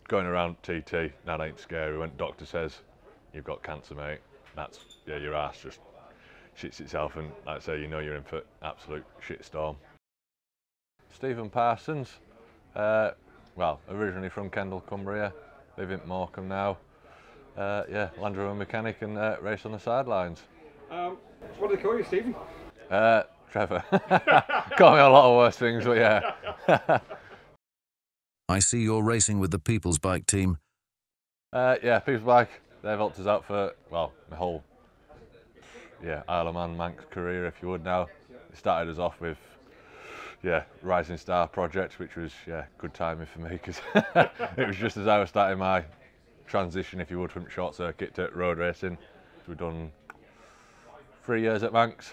going around TT, that ain't scary. When doctor says, you've got cancer, mate, that's, yeah, your ass just shits itself, and like I say, you know you're in for absolute shitstorm. Stephen Parsons, well, originally from Kendal, Cumbria, live in Morecambe now. Yeah, Land Rover mechanic and race on the sidelines. What do they call you, Stephen? Trevor. Call me a lot of worse things, but yeah. I see you're racing with the People's Bike team. Yeah, People's Bike, they've helped us out for, well, my whole, yeah, Isle of Man, Manx career, if you would now. It started us off with, yeah, Rising Star project, which was, yeah, good timing for me, because it was just as I was starting my transition, if you would, from short circuit to road racing. We've done 3 years at Manx.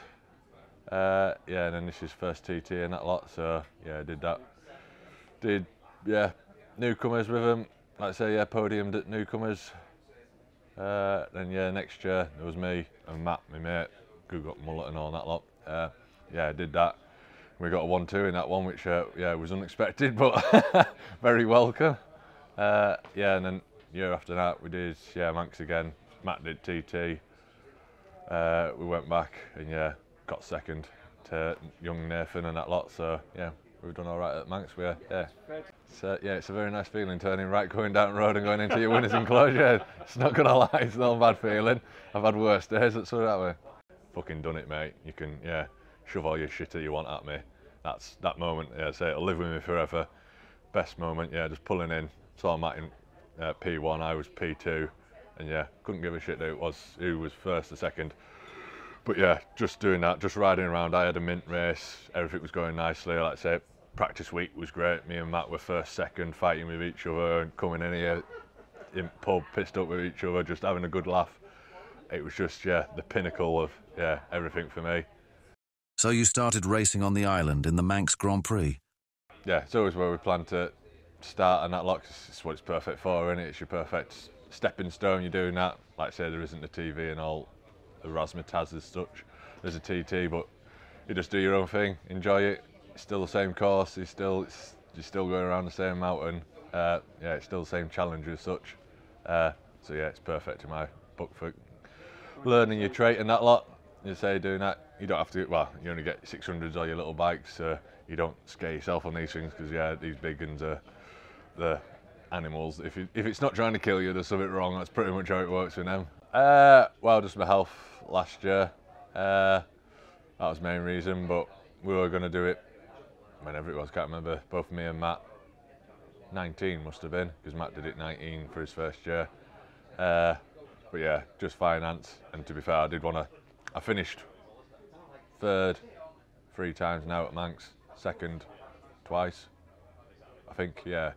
Yeah, and then this is first TT and that lot, so yeah, I did that. Did, yeah, newcomers with them, like I say, yeah, podiumed at newcomers. Then yeah, next year there was me and Matt, my mate, who got mullet and all that lot. Yeah, I did that. We got a 1-2 in that one, which yeah, was unexpected, but very welcome. Yeah, and then year after that we did, yeah, Manx again. Matt did TT. We went back and yeah, got second to young Nathan and that lot. So yeah, we've done all right at Manx. Yeah, so yeah, it's a very nice feeling turning right, going down the road and going into your winner's enclosure. It's not gonna lie, it's not a bad feeling. I've had worse days, let's put it that way. Fucking done it, mate. You can, yeah, shove all your shit that you want at me. That's that moment. Yeah, say it'll live with me forever. Best moment. Yeah, just pulling in. Saw Matt in P1. I was P2, and yeah, couldn't give a shit who was first or second. But yeah, just doing that, just riding around. I had a mint race. Everything was going nicely. Like I say, practice week was great. Me and Matt were first, second, fighting with each other and coming in here in pub, pissed up with each other, just having a good laugh. It was just, yeah, the pinnacle of, yeah, everything for me. So you started racing on the island in the Manx Grand Prix? Yeah, it's always where we plan to start, and that lot, it's what it's perfect for, isn't it? It's your perfect stepping stone. You're doing that. Like I say, there isn't the TV and all the razzmatazz as such. There's a TT, but you just do your own thing, enjoy it. It's still the same course. You're still going around the same mountain. Yeah, it's still the same challenge as such. So yeah, it's perfect in my book for learning your trait and that lot. You say doing that, you don't have to. Well, you only get 600s on your little bikes, so you don't scare yourself on these things, because yeah, these big ones are the animals. If it's not trying to kill you, there's something wrong. That's pretty much how it works with them. Well, just my health last year. That was the main reason, but we were going to do it whenever it was, can't remember. Both me and Matt, 19 must have been, because Matt did it 19 for his first year. But yeah, just finance, and to be fair, I finished third 3 times now at Manx, second twice, I think, yeah.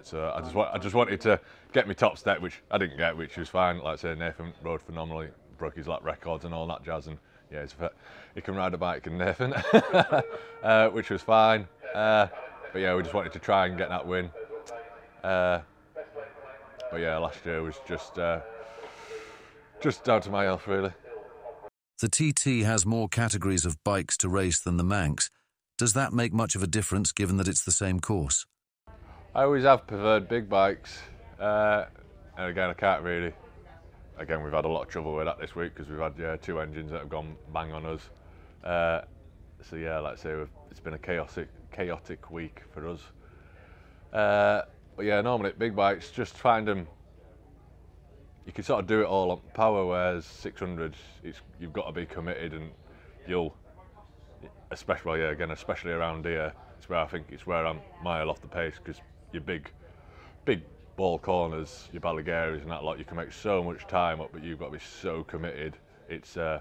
So I just wanted to get my top step, which I didn't get, which was fine. Like I say, Nathan rode phenomenally, broke his lap records and all that jazz, and yeah, he can ride a bike, and Nathan, which was fine. But yeah, we just wanted to try and get that win. But yeah, last year was just down to my health, really. The TT has more categories of bikes to race than the Manx. Does that make much of a difference, given that it's the same course? I always have preferred big bikes, and again, I can't really. Again, we've had a lot of trouble with that this week, because we've had 2 engines that have gone bang on us. So yeah, like I say, it's been a chaotic week for us. But yeah, normally big bikes, just find them. You can sort of do it all on power, whereas 600s, you've got to be committed, and especially around here, it's where I think it's where I'm mile off the pace, because your big ball corners, your Balagaries and that lot, you can make so much time up, but you've got to be so committed. It's yeah,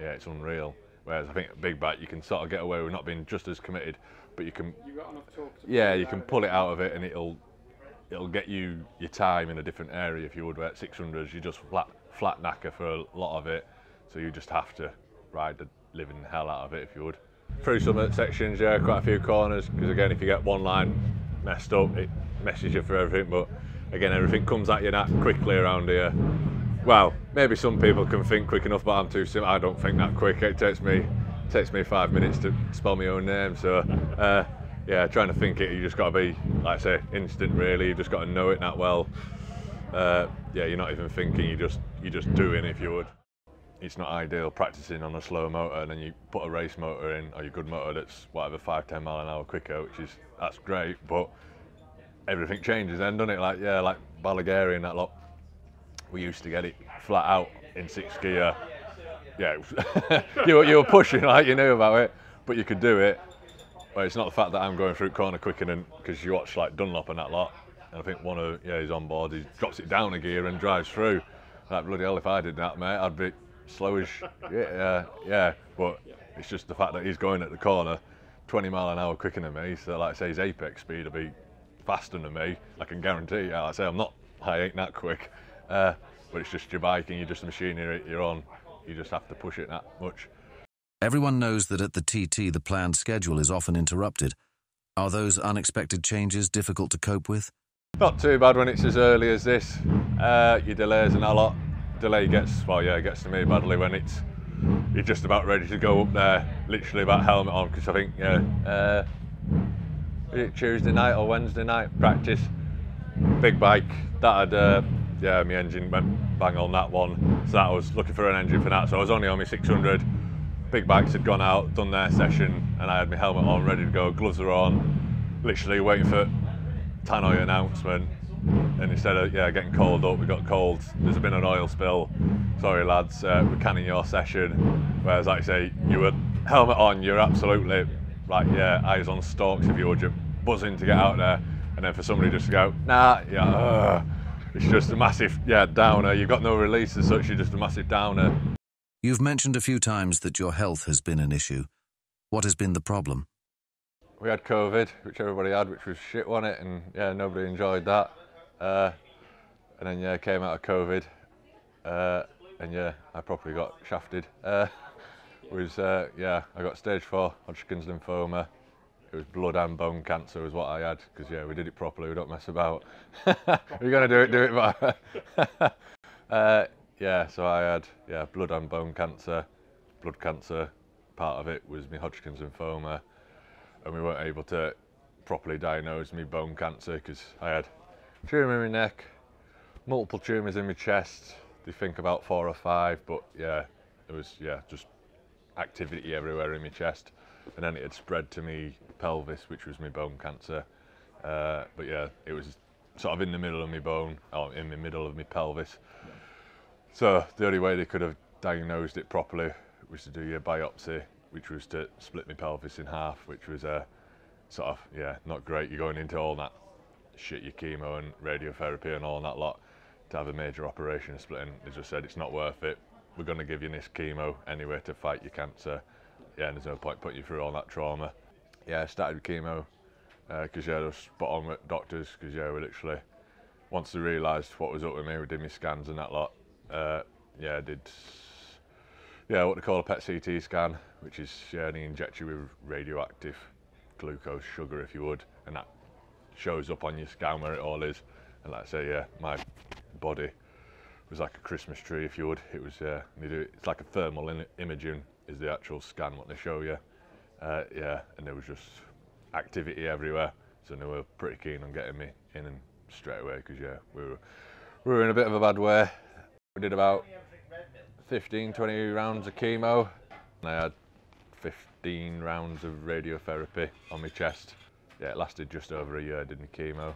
it's unreal. Whereas I think a big bike, you can sort of get away with not being just as committed, but you can. You've got enough torque to yeah, you can pull it out of it, and it'll get you your time in a different area. If you would, where at 600s, you just flat knacker for a lot of it, so you just have to ride the living hell out of it, if you would. Through some sections, yeah, quite a few corners, because again, if you get one line messed up, it messes you for everything. But again, everything comes at you that quickly around here. Well, maybe some people can think quick enough, but I'm too simple. I don't think that quick. It takes me 5 minutes to spell my own name. So yeah, trying to think it, you just got to be, like I say, instant really. You just got to know it that well. Yeah, you're not even thinking. You're just doing, if you would. It's not ideal practicing on a slow motor and then you put a race motor in, or your good motor that's whatever 5-10 mile an hour quicker, that's great, but everything changes then, doesn't it? Like, yeah, like Ballagary and that lot, we used to get it flat out in 6th gear. Yeah, you were pushing like you knew about it, but you could do it. But it's not the fact that I'm going through corner quicker than, because you watch like Dunlop and that lot, and I think one of his on board, he drops it down a gear and drives through. Like, bloody hell, if I did that, mate, I'd be slow as yeah. But it's just the fact that he's going at the corner 20 mile an hour quicker than me. So like I say, his apex speed will be faster than me. I can guarantee you. Like I say, I ain't that quick. But it's just your bike and you're just a machinery you're on. You just have to push it that much. Everyone knows that at the TT the planned schedule is often interrupted. Are those unexpected changes difficult to cope with? Not too bad when it's as early as this. Your delays and a lot. Delay gets to me badly when you're just about ready to go up there, literally about helmet on, because I think Tuesday night or Wednesday night practice, big bike, that had my engine went bang on that one, so I was looking for an engine for that, so I was only on my 600. Big bikes had gone out, done their session, and I had my helmet on, ready to go, gloves are on, literally waiting for tannoy announcement. And instead of getting called up, we got called, there's been an oil spill, sorry lads, we're canning your session. Whereas like I say, you were helmet on, you're absolutely like, eyes on stalks if you would, you're buzzing to get out there, and then for somebody just to go, nah, it's just a massive downer. You've got no release as such, you're just a massive downer. You've mentioned a few times that your health has been an issue. What has been the problem? We had COVID, which everybody had, which was shit, wasn't it? And nobody enjoyed that. And then came out of COVID, and I properly got shafted. I got stage 4 Hodgkin's lymphoma. It was blood and bone cancer was what I had, because we did it properly, we don't mess about. If you're gonna do it but so I had blood and bone cancer. Blood cancer, part of it was my Hodgkin's lymphoma, and we weren't able to properly diagnose me bone cancer because I had tumour in my neck, multiple tumours in my chest. They think about 4 or 5, but there was just activity everywhere in my chest, and then it had spread to me pelvis, which was my bone cancer. It was sort of in the middle of my bone, or in the middle of my pelvis. So the only way they could have diagnosed it properly was to do your biopsy, which was to split my pelvis in half, which was not great. You're going into all that shit, your chemo and radiotherapy and all that lot, to have a major operation splitting. They just said it's not worth it. We're going to give you this chemo anyway to fight your cancer. And there's no point putting you through all that trauma. I started with chemo because they were spot on with doctors, because we literally, once they realised what was up with me, we did my scans and that lot. I did what they call a PET CT scan, which is they inject you with radioactive glucose sugar, if you would, and that shows up on your scan where it all is. And like I say, my body was like a Christmas tree, if you would. It was it's like a thermal imaging is the actual scan what they show you. And there was just activity everywhere, so they were pretty keen on getting me in and straight away, because we were in a bit of a bad way. We did about 15-20 rounds of chemo, and I had 15 rounds of radiotherapy on my chest. It lasted just over a year, did my chemo.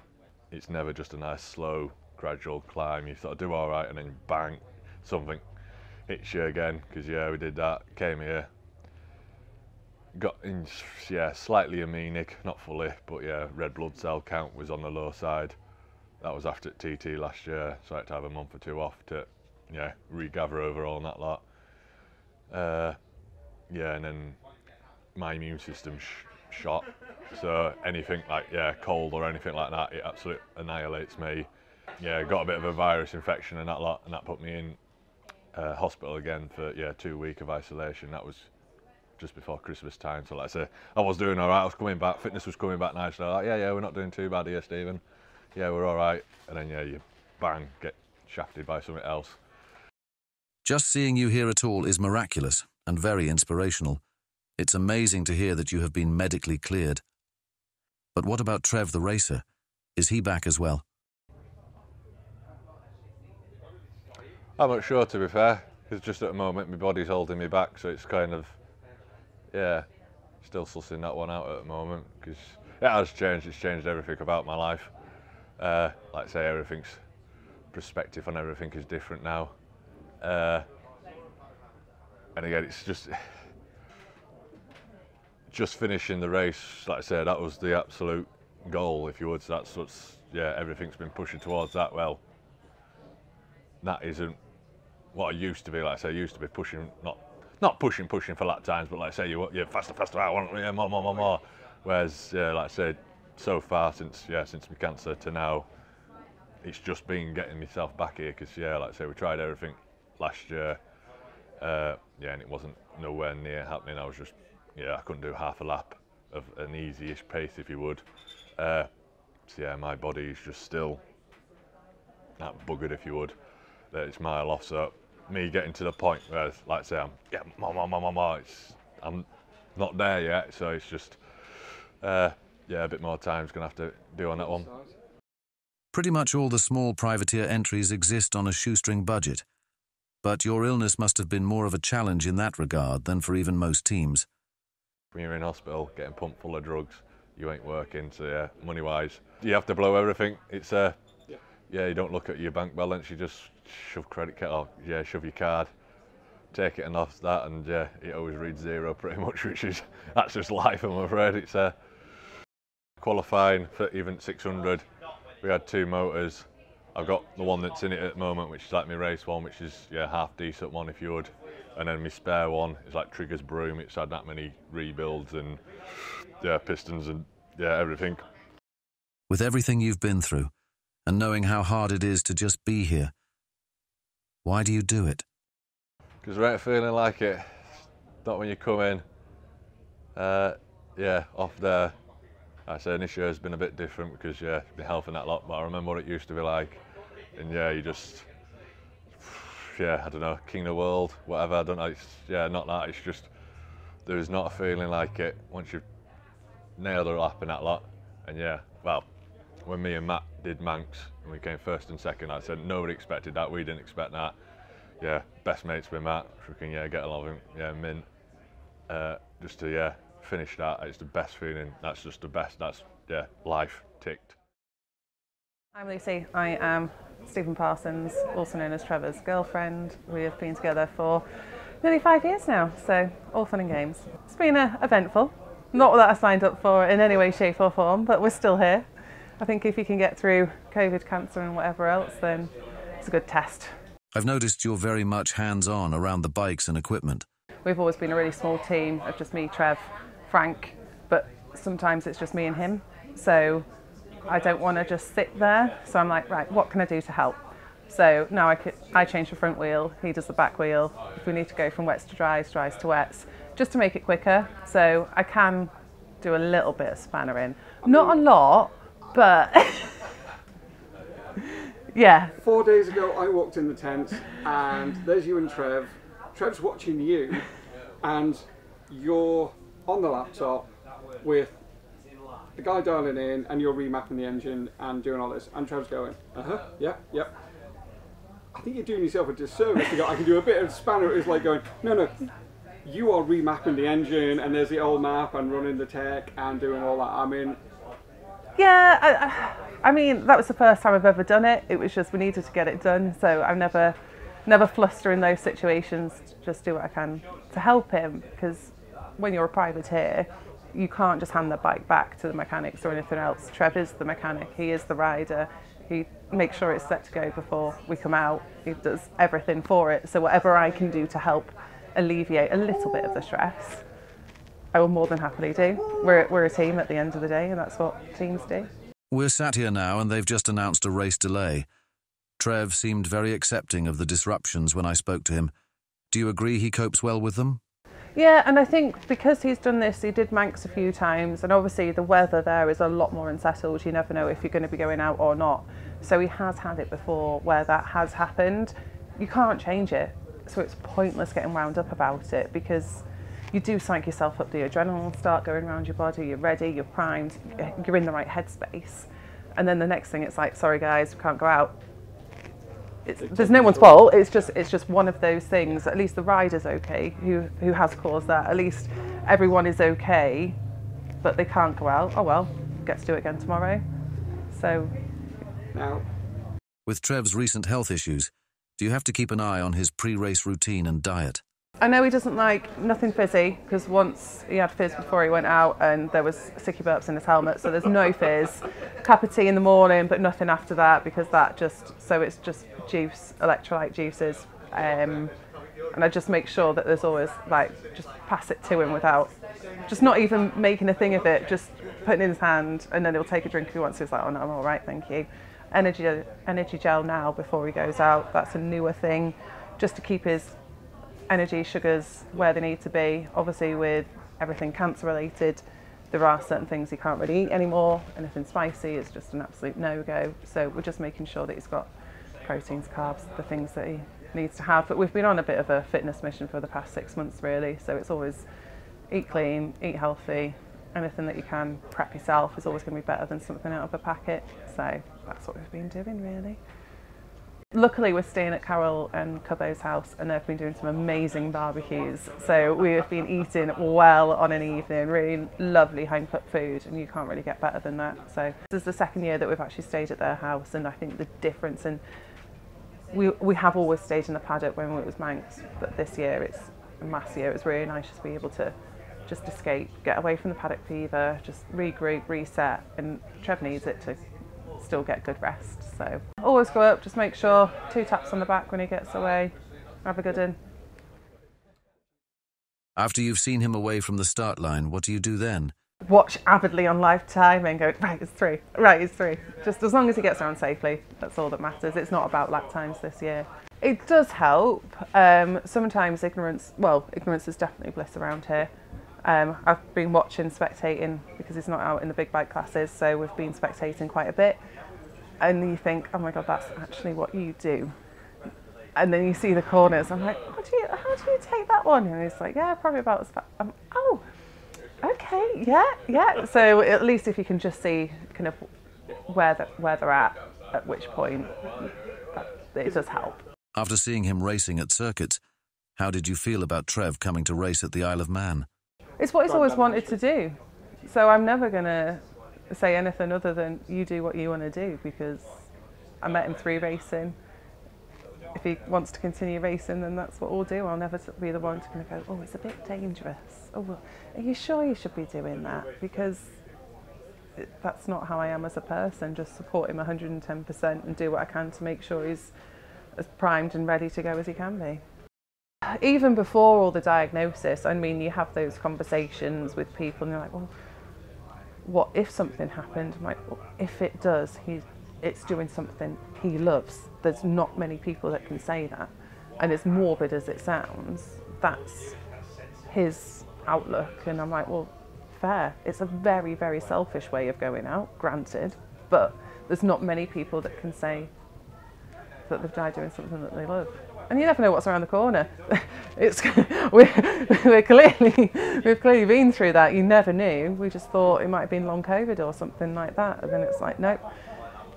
It's never just a nice, slow, gradual climb. You sort of do all right, and then bang, something hits you again, because we did that, came here, got in, slightly anemic, not fully, but red blood cell count was on the low side. That was after TT last year, so I had to have a month or 2 off to regather over all that lot. And then my immune system shot, so anything like cold or anything like that, it absolutely annihilates me. Got a bit of a virus infection and that lot, and that put me in hospital again for 2 weeks of isolation. That was just before Christmas time, so like I say, I was doing all right. I was coming back, fitness was coming back nicely. Like, we're not doing too bad here, Stephen. We're all right. And then you bang, get shafted by something else. Just seeing you here at all is miraculous and very inspirational. It's amazing to hear that you have been medically cleared. But what about Trev the racer? Is he back as well? I'm not sure, to be fair, because just at the moment my body's holding me back, so it's kind of, yeah, still sussing that one out at the moment, because it has changed. It's changed everything about my life. Like I say, everything's perspective on everything is different now. And again, it's just finishing the race. Like I said, that was the absolute goal, if you would. So that's what's, yeah, everything's been pushing towards that. Well, that isn't what I used to be. Like I say, I used to be pushing, not pushing for lap times, but like I say, you're faster, I want more. Whereas, yeah, like I said, so far since my cancer to now, it's just been getting myself back here, because, yeah, like I say, we tried everything last year, yeah, and it wasn't nowhere near happening. I was just, yeah, I couldn't do half a lap of an easy-ish pace, if you would. So yeah, my body is just still that buggered, if you would, that it's mile off. So me getting to the point where, like I say, I'm not there yet, so it's just, yeah, a bit more time's gonna have to do on that one. Pretty much all the small privateer entries exist on a shoestring budget, but your illness must have been more of a challenge in that regard than for even most teams. When you're in hospital getting pumped full of drugs, you ain't working, so yeah, money-wise, you have to blow everything. It's yeah, you don't look at your bank balance, you just shove credit card, or yeah, shove your card, take it and off that, and yeah, it always reads zero pretty much, that's just life, I'm afraid. It's qualifying for even 600. We had 2 motors. I've got the one that's in it at the moment, which is like my race one, which is, yeah, half decent one, if you would. And then my spare one is like Trigger's Broom. It's had that many rebuilds and, yeah, pistons and, yeah, everything. With everything you've been through, and knowing how hard it is to just be here, why do you do it? Because I ain't feeling like it. Not when you come in, yeah, off there. I say this year has been a bit different because, yeah, the health and that lot, but I remember what it used to be like. And yeah, you just, yeah, I don't know, king of the world, whatever, I don't know, it's, yeah, not that, it's just, there's not a feeling like it once you've nailed a lap and that lot. And yeah, well, when me and Matt did Manx, and we came first and second, I said nobody expected that, we didn't expect that. Yeah, best mates with Matt, freaking, yeah, get along with him, yeah, mint. Just to, yeah, finish that, it's the best feeling, that's just the best, that's, yeah, life ticked. I'm Lucy, I am Stephen Parsons, also known as Trevor's girlfriend. We have been together for nearly 5 years now, so all fun and games. It's been eventful, not that I signed up for in any way, shape or form, but we're still here. I think if you can get through COVID, cancer and whatever else, then it's a good test. I've noticed you're very much hands-on around the bikes and equipment. We've always been a really small team of just me, Trev, Frank, but sometimes it's just me and him. So I don't want to just sit there. So I'm like, right, what can I do to help? So now I change the front wheel, he does the back wheel. If we need to go from wets to dries to wets, just to make it quicker. So I can do a little bit of spannering. Not a lot, but yeah. 4 days ago I walked in the tent and there's you and Trev. Trev's watching you and you're on the laptop with the guy dialing in and you're remapping the engine and doing all this, and Trev's going, yep. I think you're doing yourself a disservice to go, I can do a bit of spanner. It's like going, no, you are remapping the engine and there's the old map and running the tech and doing all that. I mean... Yeah, I mean, that was the first time I've ever done it. It was just, we needed to get it done, so I'm never fluster in those situations, just do what I can to help him, because when you're a privateer, you can't just hand the bike back to the mechanics or anything else. Trev is the mechanic, he is the rider, he makes sure it's set to go before we come out, he does everything for it, so whatever I can do to help alleviate a little bit of the stress, I will more than happily do. We're a team at the end of the day, and that's what teams do. We're sat here now and they've just announced a race delay. Trev seemed very accepting of the disruptions when I spoke to him. Do you agree he copes well with them? Yeah, and I think because he's done this, he did Manx a few times, and obviously the weather there is a lot more unsettled. You never know if you're going to be going out or not. So he has had it before where that has happened. You can't change it, so it's pointless getting wound up about it, because you do psych yourself up, the adrenaline will start going around your body, you're ready, you're primed, you're in the right headspace. And then the next thing, it's like, sorry guys, we can't go out. There's no one's fault, it's just one of those things. At least the rider's okay, who has caused that. At least everyone is okay, but they can't go out. Oh well, get to do it again tomorrow. So Now, With Trev's recent health issues, do you have to keep an eye on his pre-race routine and diet? I know he doesn't like nothing fizzy, because once he had fizz before he went out and there was sticky burps in his helmet, so there's no fizz. Cup of tea in the morning, but nothing after that, because it's just juice, electrolyte juices. And I just make sure that there's always, like, just pass it to him without, just not even making a thing of it, just putting it in his hand, and then he'll take a drink if he wants to. He's like, oh no, I'm all right, thank you. Energy gel now before he goes out, that's a newer thing, just to keep his energy sugars where they need to be. Obviously with everything cancer related, there are certain things he can't really eat anymore. Anything spicy is just an absolute no-go. So we're just making sure that he's got proteins, carbs, the things that he needs to have. But we've been on a bit of a fitness mission for the past 6 months really, so it's always eat clean, eat healthy. Anything that you can prep yourself is always going to be better than something out of a packet. So that's what we've been doing really. Luckily we're staying at Carol and Cubbo's house, and they've been doing some amazing barbecues. So we have been eating well on an evening, really lovely home cooked food, and you can't really get better than that. So this is the second year that we've actually stayed at their house, and I think the difference, and we have always stayed in the paddock when it was Manx, but this year it's a mass year. It's really nice to be able to just escape, get away from the paddock fever, just regroup, reset, and Trev needs it to still get good rest. So always go up, just make sure 2 taps on the back when he gets away, have a good one. After you've seen him away from the start line, what do you do then? Watch avidly on live time and go, right, it's 3, right, it's 3. Just as long as he gets around safely, that's all that matters. It's not about lap times this year. It does help. Sometimes ignorance is definitely bliss around here. I've been watching, spectating, because he's not out in the big bike classes, so we've been spectating quite a bit. And you think, oh my God, that's actually what you do. And then you see the corners, I'm like, how do you take that one? And he's like, yeah, probably about as fast. Oh, okay, yeah. So at least if you can just see kind of where they're at which point, it does help. After seeing him racing at circuits, how did you feel about Trev coming to race at the Isle of Man? It's what he's always wanted to do. So I'm never going to say anything other than you do what you want to do, because I met him through racing. If he wants to continue racing, then that's what we'll do. I'll never be the one to kind of go, oh, it's a bit dangerous. Oh, well, are you sure you should be doing that? Because that's not how I am as a person. Just support him 110% and do what I can to make sure he's as primed and ready to go as he can be. Even before all the diagnosis, I mean, you have those conversations with people and you're like, well, what if something happened? I'm like, well, if it does, it's doing something he loves. There's not many people that can say that. And as morbid as it sounds, that's his outlook. And I'm like, well, fair. It's a very, very selfish way of going out, granted, but there's not many people that can say that they've died doing something that they love. And you never know what's around the corner. We've clearly been through that. You never knew. We just thought it might have been long COVID or something like that. And then it's like, nope,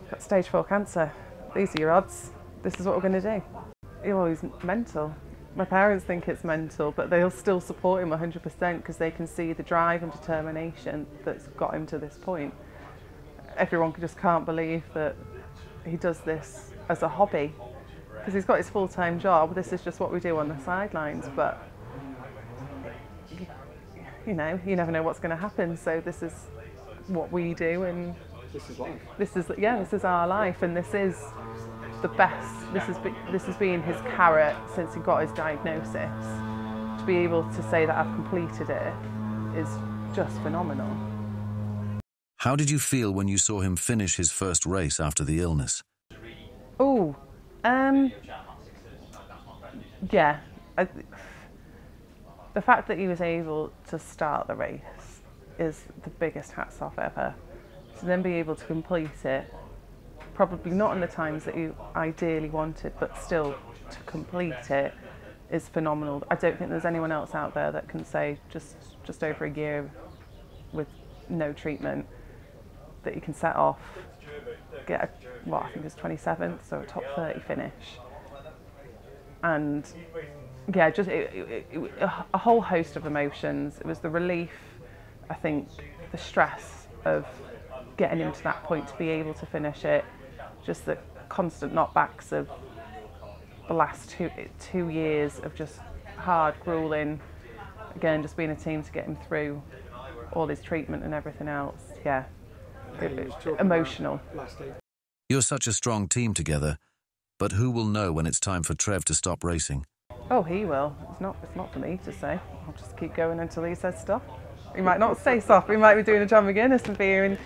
got stage 4 cancer. These are your odds. This is what we're going to do. Well, he's mental. My parents think it's mental, but they'll still support him 100% because they can see the drive and determination that's got him to this point. Everyone just can't believe that he does this as a hobby, because he's got his full-time job. This is just what we do on the sidelines, but you know, you never know what's going to happen. So this is what we do, and this is life. This is our life, and this is the best. This has been his carrot since he got his diagnosis. To be able to say that I've completed it is just phenomenal. How did you feel when you saw him finish his first race after the illness? Oh, yeah. The fact that he was able to start the race is the biggest hats off ever. To then be able to complete it, probably not in the times that you ideally wanted, but still to complete it is phenomenal. I don't think there's anyone else out there that can say just over a year with no treatment that you can set off, get a, what I think is 27th, so a top 30 finish, and yeah, just a whole host of emotions. It was the relief, I think, the stress of getting him to that point to be able to finish it, just the constant knockbacks of the last two years of just hard, grueling, again, just being a team to get him through all his treatment and everything else. Yeah, emotional. You're such a strong team together, but who will know when it's time for Trev to stop racing? Oh, he will. It's not for me to say. I'll just keep going until he says stop. He might not say stop. He might be doing a John McGuinness and being.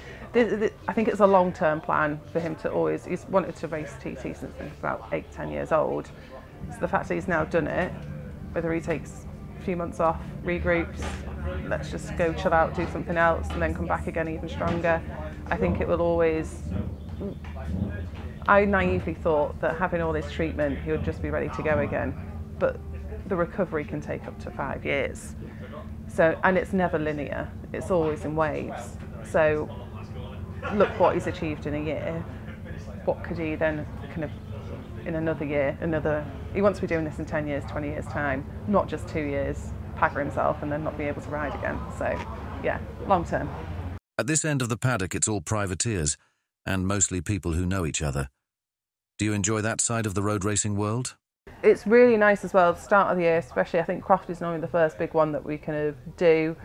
I think it's a long-term plan for him to always. He's wanted to race TT since he was about 8-10 years old. So the fact that he's now done it, whether he takes a few months off, regroups, let's just go chill out, do something else, and then come back again even stronger. I think it will always. I naively thought that having all this treatment, he would just be ready to go again, but the recovery can take up to 5 years. So, and it's never linear, it's always in waves. So look what he's achieved in a year. What could he then kind of, in another year, he wants to be doing this in 10 years, 20 years time, not just 2 years, pagger himself and then not be able to ride again. So yeah, long term. At this end of the paddock, it's all privateers, and mostly people who know each other. Do you enjoy that side of the road racing world? It's really nice as well, at the start of the year, especially I think Croft is normally the first big one that we kind of do.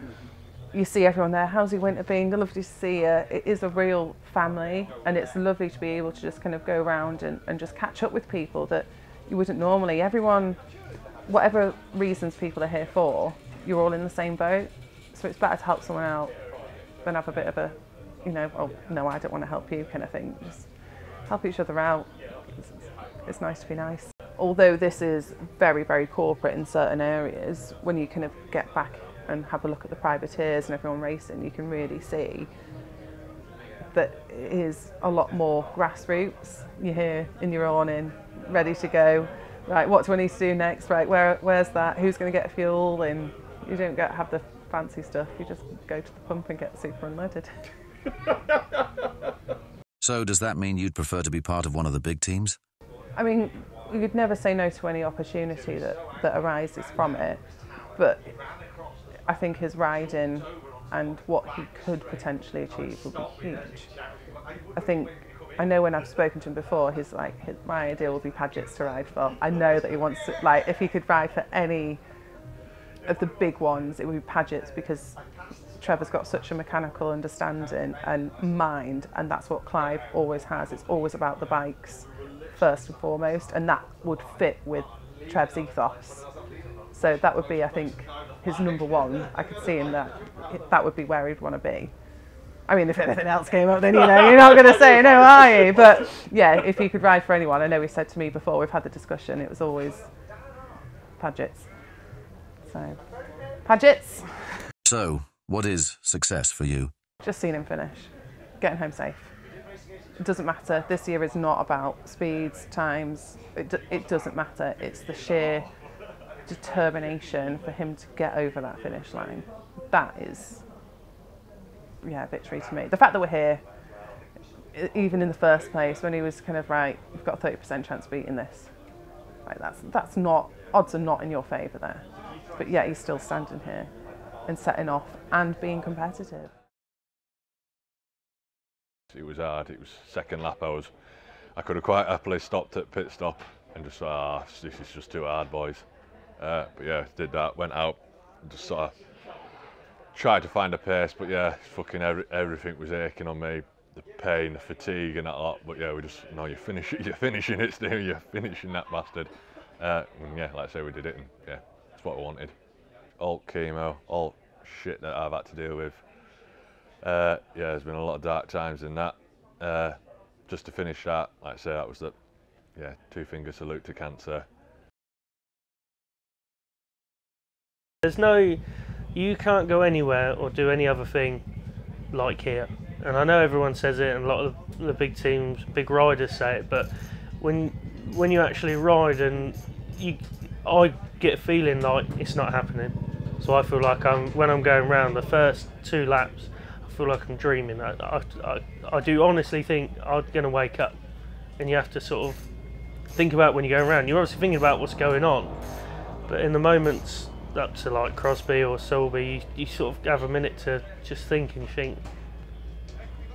You see everyone there, how's your winter been? They're lovely to see you. It is a real family, and it's lovely to be able to just kind of go around and just catch up with people that you wouldn't normally. Everyone, whatever reasons people are here for, you're all in the same boat. So it's better to help someone out than have a bit of a, you know, oh no, I don't want to help you kind of thing. Just help each other out. It's nice to be nice. Although this is very, very corporate in certain areas, when you kind of get back and have a look at the privateers and everyone racing, you can really see that it is a lot more grassroots. You're here in your awning, ready to go. Right, what do I need to do next? Right, where's that? Who's going to get fuel? And you don't have the fancy stuff. You just go to the pump and get super unleaded. So does that mean you'd prefer to be part of one of the big teams? I mean, you'd never say no to any opportunity that arises from it, but I think his riding and what he could potentially achieve would be huge. I know when I've spoken to him before, my idea would be Padgett's to ride for. I know that he wants to, like, if he could ride for any of the big ones, it would be Padgett's, because Trevor's got such a mechanical understanding and mind, and that's what Clive always has. It's always about the bikes first and foremost, and that would fit with Trev's ethos. So that would be, I think, his number one. I could see him that would be where he'd want to be. I mean, if anything else came up, then, you know, you're not going to say no, are you? But yeah, if he could ride for anyone, I know he said to me before we've had the discussion, it was always Padgett's. So, Padgett's. So, what is success for you? Just seeing him finish, getting home safe. It doesn't matter. This year is not about speeds, times. It doesn't matter. It's the sheer determination for him to get over that finish line. That is, yeah, victory to me. The fact that we're here, even in the first place, when he was kind of, right, you've got a 30% chance of beating this. Like, that's not, odds are not in your favour there. But yet he's still standing here and setting off and being competitive. It was hard. It was second lap. I could have quite happily stopped at pit stop and just thought, this is just too hard, boys. But yeah, did that. Went out, and just sort of tried to find a pace. But yeah, fucking everything was aching on me. The pain, the fatigue, and that lot. But yeah, we just, no, you're finishing it, Steve. You're finishing that bastard. And yeah, like I say, we did it, and yeah, that's what I wanted. All chemo, all shit that I've had to deal with. Yeah, there's been a lot of dark times in that. Just to finish that, like I say, that was the, yeah, 2-finger salute to cancer. There's no, you can't go anywhere or do any other thing like here. And I know everyone says it, and a lot of the big teams, big riders say it, but when you actually ride and I get a feeling like it's not happening. So I feel like when I'm going round the first 2 laps, I feel like I'm dreaming. I do honestly think I'm going to wake up, and you have to sort of think about when you're going around. You're obviously thinking about what's going on, but in the moments up to like Crosby or Selby, you sort of have a minute to just think, and you think,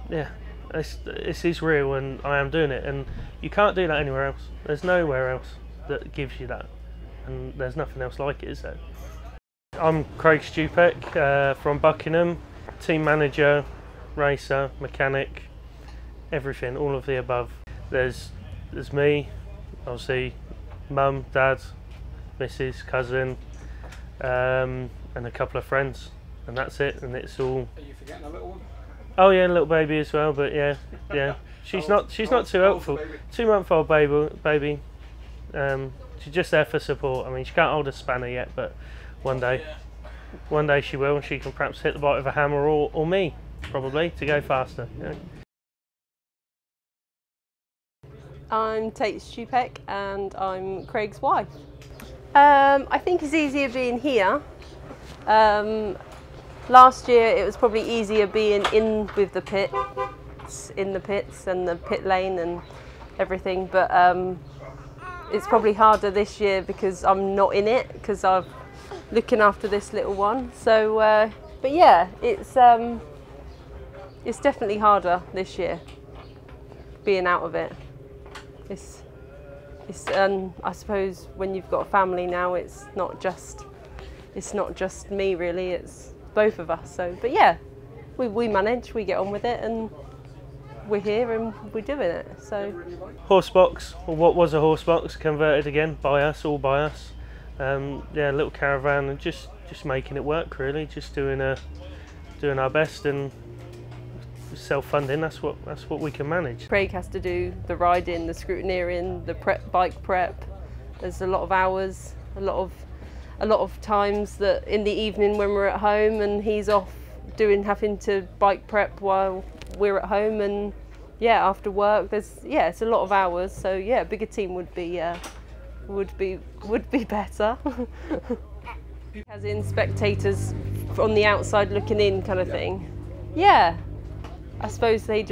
yeah, this is real, and I am doing it, and you can't do that anywhere else. There's nowhere else that gives you that, and there's nothing else like it, is there? I'm Craig Stupek from Buckingham, team manager, racer, mechanic, everything, all of the above. There's me, obviously, mum, dad, missus, cousin, and a couple of friends, and that's it. And it's all. Are you forgetting a little one? Oh yeah, a little baby as well. But yeah. She's not too helpful. 2-month-old baby. She's just there for support. I mean, she can't hold a spanner yet, but one day she will, and she can perhaps hit the bite of a hammer, or me, probably, to go faster. Yeah. I'm Tate Stupek, and I'm Craig's wife. I think it's easier being here. Last year it was probably easier being in with the pits and the pit lane and everything, but it's probably harder this year because I'm not in it, because I'm looking after this little one. So, but yeah, it's definitely harder this year being out of it. It's I suppose when you've got a family now, it's not just me really, it's both of us. So, but yeah, we manage, we get on with it, and we're here and we're doing it. So, horse box, or what was a horse box, converted again all by us. Yeah, a little caravan, and just making it work really, just doing our best, and self-funding. That's what we can manage. Craig has to do the riding, the scrutineering, the bike prep. There's a lot of hours, a lot of times that in the evening when we're at home and he's off having to bike prep while we're at home, and yeah, after work it's a lot of hours. So yeah, a bigger team would be better. As in spectators on the outside looking in kind of thing. Yeah. I suppose I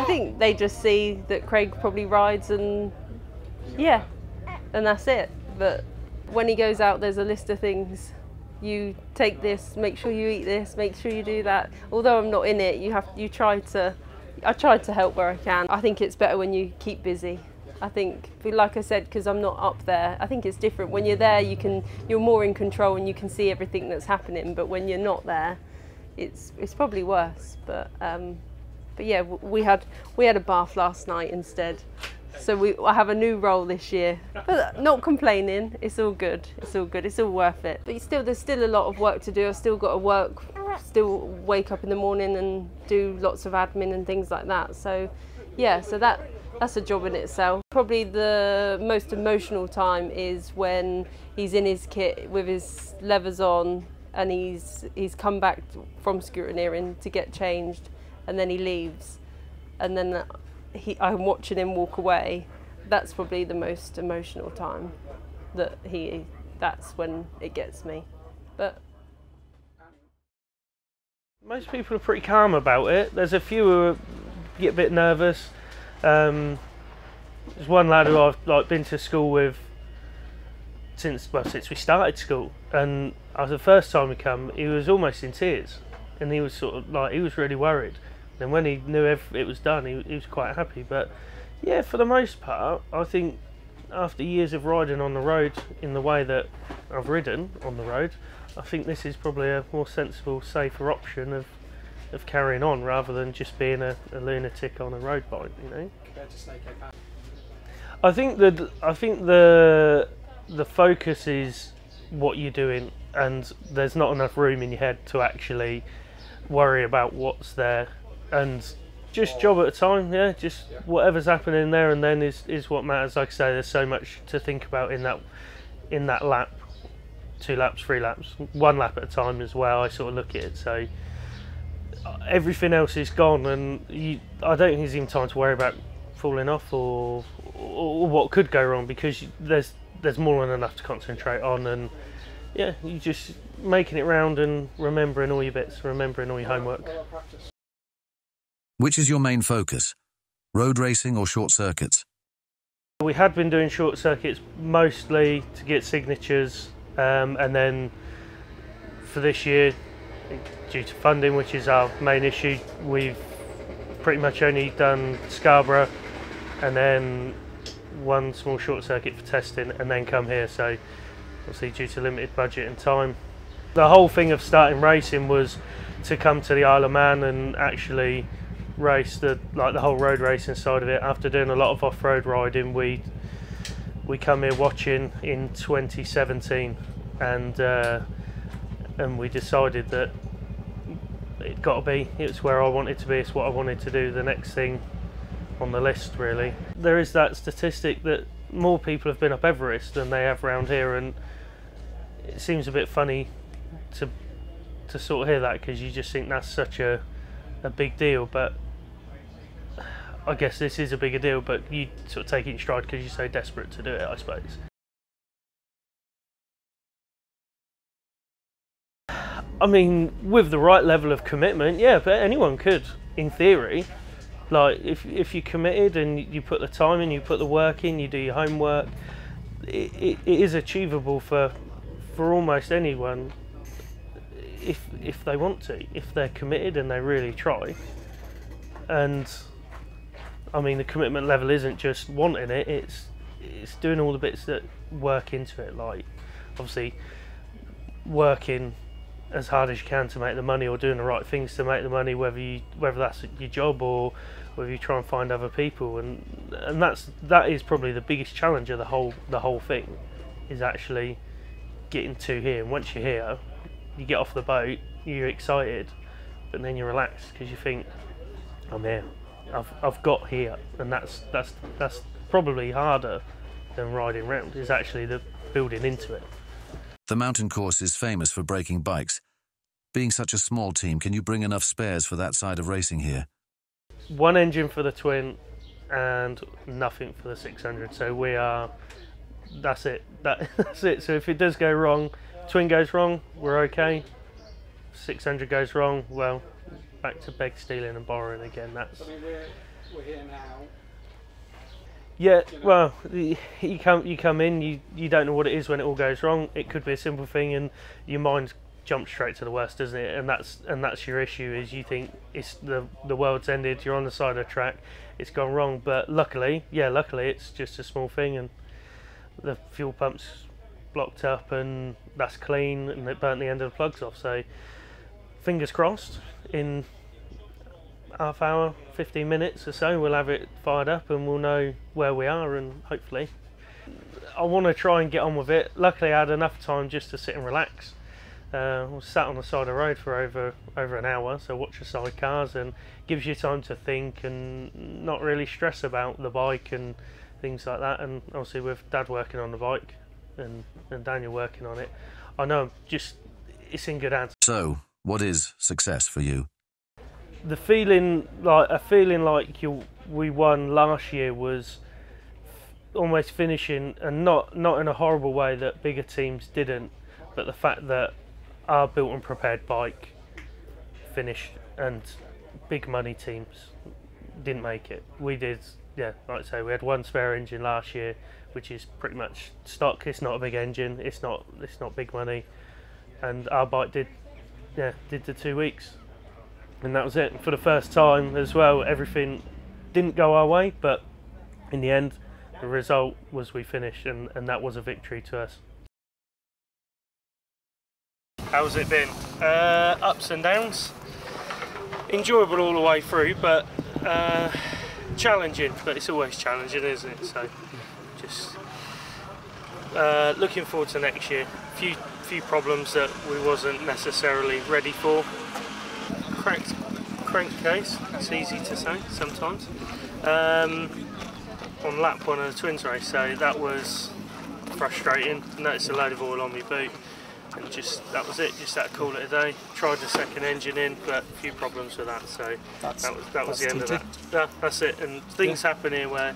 think they just see that Craig probably rides, and yeah, and that's it. But when he goes out, there's a list of things. You take this, make sure you eat this, make sure you do that. Although I'm not in it, I try to help where I can. I think it's better when you keep busy. I think, like I said, because I'm not up there, I think it's different. When you're there, you're more in control and you can see everything that's happening. But when you're not there, it's probably worse. But yeah, we had a bath last night instead. So I have a new role this year, but not complaining. It's all good. It's all good. It's all worth it. But there's still a lot of work to do. I've still got to work. Still wake up in the morning and do lots of admin and things like that. So yeah, so that's a job in itself. Probably the most emotional time is when he's in his kit with his levers on, and he's come back from scrutineering to get changed, and then he leaves, and then I'm watching him walk away. That's probably the most emotional time. That's when it gets me. But most people are pretty calm about it. There's a few who get a bit nervous. There's one lad who I've been to school with since we started school, and the first time he come, he was almost in tears, and he was sort of like, he was really worried. And when he knew it was done, he was quite happy. But yeah, for the most part, I think after years of riding on the road in the way that I've ridden on the road, I think this is probably a more sensible, safer option of carrying on rather than just being a lunatic on a road bike, you know. I think the focus is what you're doing, and there's not enough room in your head to actually worry about what's there, and just job at a time. Yeah, just whatever's happening there and then is what matters. Like I say, there's so much to think about in that lap, 2 laps, 3 laps, 1 lap at a time as well. I sort of look at it. So everything else is gone, and I don't think there's even time to worry about falling off or or what could go wrong, because there's more than enough to concentrate on, and yeah, you just making it round and remembering all your bits, remembering all your homework. Which is your main focus? Road racing or short circuits? We had been doing short circuits mostly to get signatures, and then for this year, due to funding, which is our main issue, we've pretty much only done Scarborough and then one small short circuit for testing, and then come here. So obviously due to limited budget and time, the whole thing of starting racing was to come to the Isle of Man and actually race the whole road racing side of it. After doing a lot of off-road riding, we come here watching in 2017, and we decided that it's where I wanted to be, it's what I wanted to do, the next thing on the list really. There is that statistic that more people have been up Everest than they have around here, and it seems a bit funny to sort of hear that, because you just think that's such a big deal, but I guess this is a bigger deal, but you sort of take it in stride because you're so desperate to do it, I suppose. I mean, with the right level of commitment, yeah, but anyone could, in theory. Like, if you're committed and you put the time in, you put the work in, you do your homework, it is achievable for almost anyone if they want to, if they're committed and they really try. And I mean, the commitment level isn't just wanting it, it's doing all the bits that work into it, like obviously working as hard as you can to make the money, or doing the right things to make the money, whether that's your job or whether you try and find other people, and that is probably the biggest challenge of the whole thing, is actually getting to here. And once you're here, you get off the boat, you're excited, but then you're relaxed because you think, I'm here, I've got here, and that's probably harder than riding round, is actually the building into it. The mountain course is famous for breaking bikes. Being such a small team, can you bring enough spares for that side of racing here? One engine for the twin and nothing for the 600, so that's it. That's it. So if it does go wrong, twin goes wrong, we're okay. 600 goes wrong, well, back to beg, stealing and borrowing again. That's. I mean, we're here now. Yeah, well, you come in, you don't know what it is when it all goes wrong. It could be a simple thing, and your mind jumps straight to the worst, doesn't it? And that's your issue, is you think it's the world's ended. You're on the side of the track, it's gone wrong. But luckily it's just a small thing, and the fuel pump's blocked up, and that's clean, and it burnt the end of the plugs off. So fingers crossed, in half hour, 15 minutes or so, we'll have it fired up and we'll know where we are, and hopefully I want to try and get on with it. Luckily I had enough time just to sit and relax. I was sat on the side of the road for over an hour, so watch the side cars, and gives you time to think and not really stress about the bike and things like that. And obviously with Dad working on the bike and Daniel working on it, I know it's in good hands. So, what is success for you? The feeling like we won last year was almost finishing, and not in a horrible way that bigger teams didn't, but the fact that our built and prepared bike finished and big money teams didn't make it. We did, yeah, like I say, we had one spare engine last year, which is pretty much stock. It's not a big engine, it's not big money, and our bike did the 2 weeks. And that was it. For the first time as well, everything didn't go our way, but in the end, the result was we finished, and that was a victory to us. How's it been? Ups and downs. Enjoyable all the way through, but challenging. But it's always challenging, isn't it? So just looking forward to next year. Few problems that we wasn't necessarily ready for. Crankcase, it's easy to say sometimes, on lap one of the twins race, so that was frustrating. Noticed a load of oil on my boot, and that was it, just had to call it a day. Tried the second engine in, but a few problems with that, so that was the end of that. Yeah, that's it. And things happen here where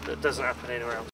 that doesn't happen anywhere else.